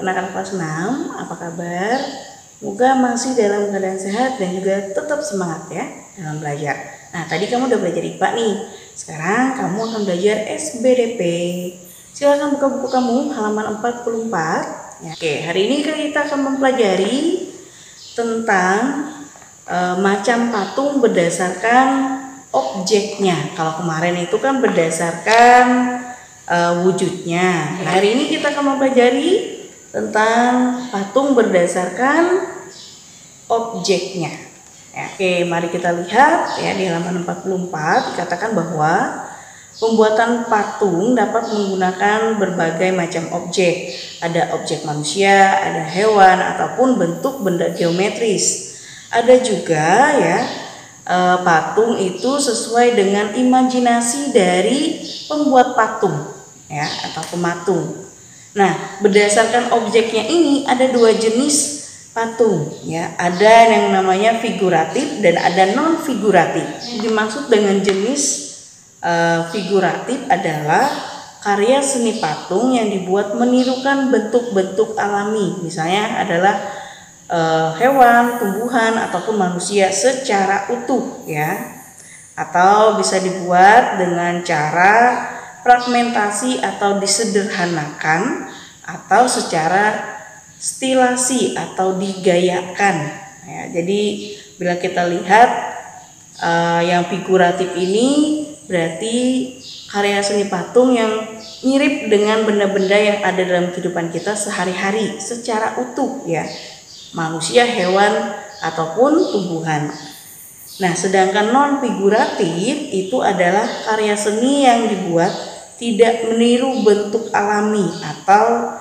anak-anak kelas 6, apa kabar? Semoga masih dalam keadaan sehat dan juga tetap semangat ya dalam belajar. Nah, tadi kamu udah belajar IPA nih. Sekarang kamu akan belajar SBDP. Silakan buka buku kamu halaman 44. Ya. Oke, hari ini kita akan mempelajari tentang macam patung berdasarkan objeknya. Kalau kemarin itu kan berdasarkan wujudnya. Nah, hari ini kita akan mempelajari tentang patung berdasarkan objeknya. Ya, oke, mari kita lihat ya di halaman 44 dikatakan bahwa pembuatan patung dapat menggunakan berbagai macam objek. Ada objek manusia, ada hewan ataupun bentuk benda geometris. Ada juga ya patung itu sesuai dengan imajinasi dari pembuat patung ya atau pematung. Nah, berdasarkan objeknya ini ada dua jenis patung ya. Ada yang namanya figuratif dan ada non figuratif. Dimaksud dengan jenis figuratif adalah karya seni patung yang dibuat menirukan bentuk-bentuk alami. Misalnya adalah hewan, tumbuhan ataupun manusia secara utuh ya. Atau bisa dibuat dengan cara fragmentasi atau disederhanakan atau secara stilasi atau digayakan ya. Jadi bila kita lihat yang figuratif ini berarti karya seni patung yang mirip dengan benda-benda yang ada dalam kehidupan kita sehari-hari secara utuh ya, manusia, hewan ataupun tumbuhan. Nah, sedangkan non figuratif itu adalah karya seni yang dibuat tidak meniru bentuk alami atau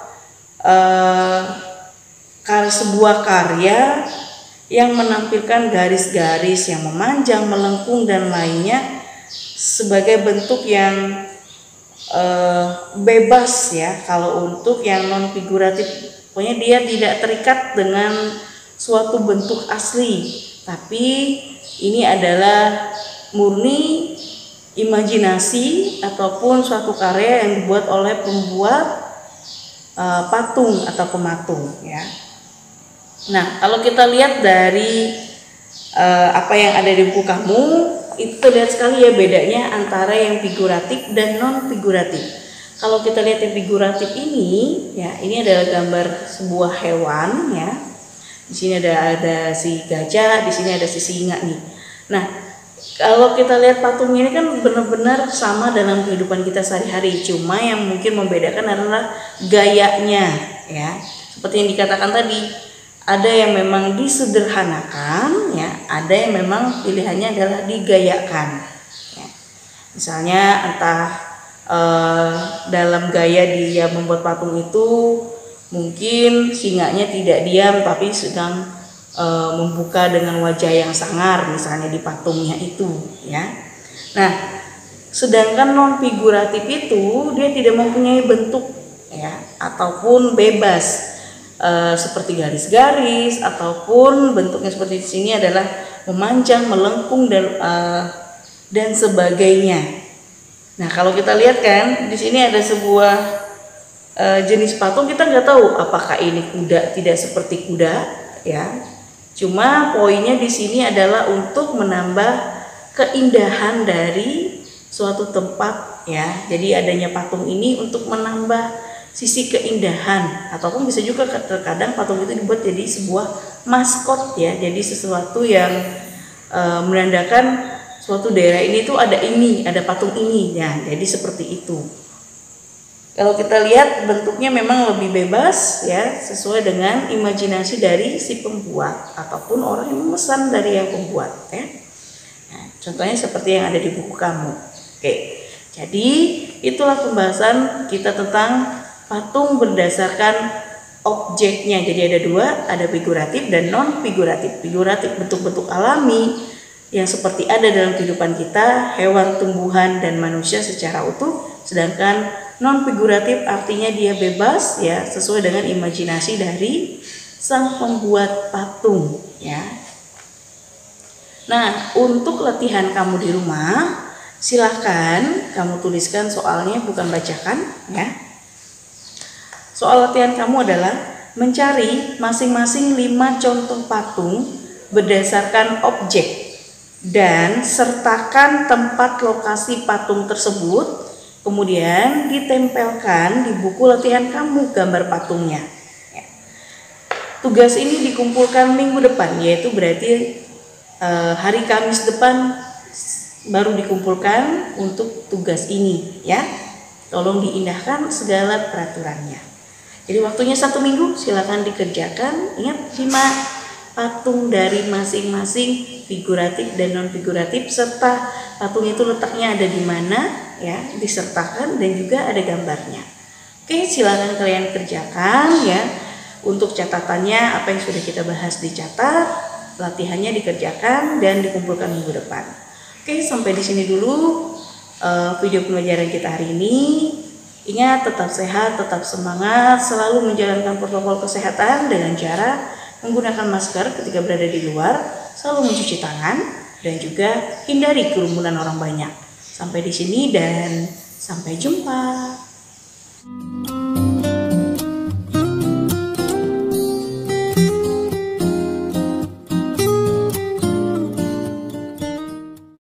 sebuah karya yang menampilkan garis-garis yang memanjang, melengkung dan lainnya sebagai bentuk yang bebas ya. Kalau untuk yang non figuratif, pokoknya dia tidak terikat dengan suatu bentuk asli, tapi ini adalah murni imajinasi ataupun suatu karya yang dibuat oleh pembuat patung atau pematung ya. Nah, kalau kita lihat dari apa yang ada di buku kamu, itu terlihat sekali ya bedanya antara yang figuratif dan non figuratif. Kalau kita lihat yang figuratif ini ya, ini adalah gambar sebuah hewan ya. Di sini ada si gajah, di sini ada si singa nih. Nah, kalau kita lihat patung ini kan benar-benar sama dalam kehidupan kita sehari-hari. Cuma yang mungkin membedakan adalah gayanya ya. Seperti yang dikatakan tadi, ada yang memang disederhanakan ya, ada yang memang pilihannya adalah digayakan ya. Misalnya entah dalam gaya dia membuat patung itu mungkin singanya tidak diam tapi sedang membuka dengan wajah yang sangar misalnya di patungnya itu ya. Nah, sedangkan non figuratif itu dia tidak mempunyai bentuk ya ataupun bebas seperti garis-garis ataupun bentuknya seperti di sini adalah memanjang, melengkung dan sebagainya. Nah, kalau kita lihat kan di sini ada sebuah jenis patung, kita nggak tahu apakah ini kuda, tidak seperti kuda ya. Cuma poinnya di sini adalah untuk menambah keindahan dari suatu tempat ya. Jadi adanya patung ini untuk menambah sisi keindahan, ataupun bisa juga terkadang patung itu dibuat jadi sebuah maskot ya. Jadi sesuatu yang menandakan suatu daerah ini tuh ada patung ini ya. Jadi seperti itu. Kalau kita lihat bentuknya memang lebih bebas ya, sesuai dengan imajinasi dari si pembuat ataupun orang yang memesan dari yang pembuat ya. Nah, contohnya seperti yang ada di buku kamu. Oke, jadi itulah pembahasan kita tentang patung berdasarkan objeknya. Jadi ada dua, ada figuratif dan non figuratif. Figuratif bentuk-bentuk alami yang seperti ada dalam kehidupan kita, hewan, tumbuhan dan manusia secara utuh. Sedangkan non figuratif artinya dia bebas ya, sesuai dengan imajinasi dari sang pembuat patung ya. Nah, untuk latihan kamu di rumah, silahkan kamu tuliskan soalnya, bukan bacakan ya. Soal latihan kamu adalah mencari masing-masing 5 contoh patung berdasarkan objek dan sertakan tempat lokasi patung tersebut, kemudian ditempelkan di buku latihan kamu gambar patungnya. Tugas ini dikumpulkan minggu depan, yaitu berarti hari Kamis depan baru dikumpulkan untuk tugas ini ya. Tolong diindahkan segala peraturannya. Jadi waktunya 1 minggu, silakan dikerjakan. Ingat 5 patung dari masing-masing figuratif dan non figuratif, serta patung itu letaknya ada di mana ya, disertakan dan juga ada gambarnya. Oke, silakan kalian kerjakan ya. Untuk catatannya, apa yang sudah kita bahas dicatat, latihannya dikerjakan dan dikumpulkan minggu depan. Oke, sampai di sini dulu video pembelajaran kita hari ini. Ingat, tetap sehat, tetap semangat, selalu menjalankan protokol kesehatan dengan cara menggunakan masker ketika berada di luar, selalu mencuci tangan, dan juga hindari kerumunan orang banyak. Sampai di sini dan sampai jumpa.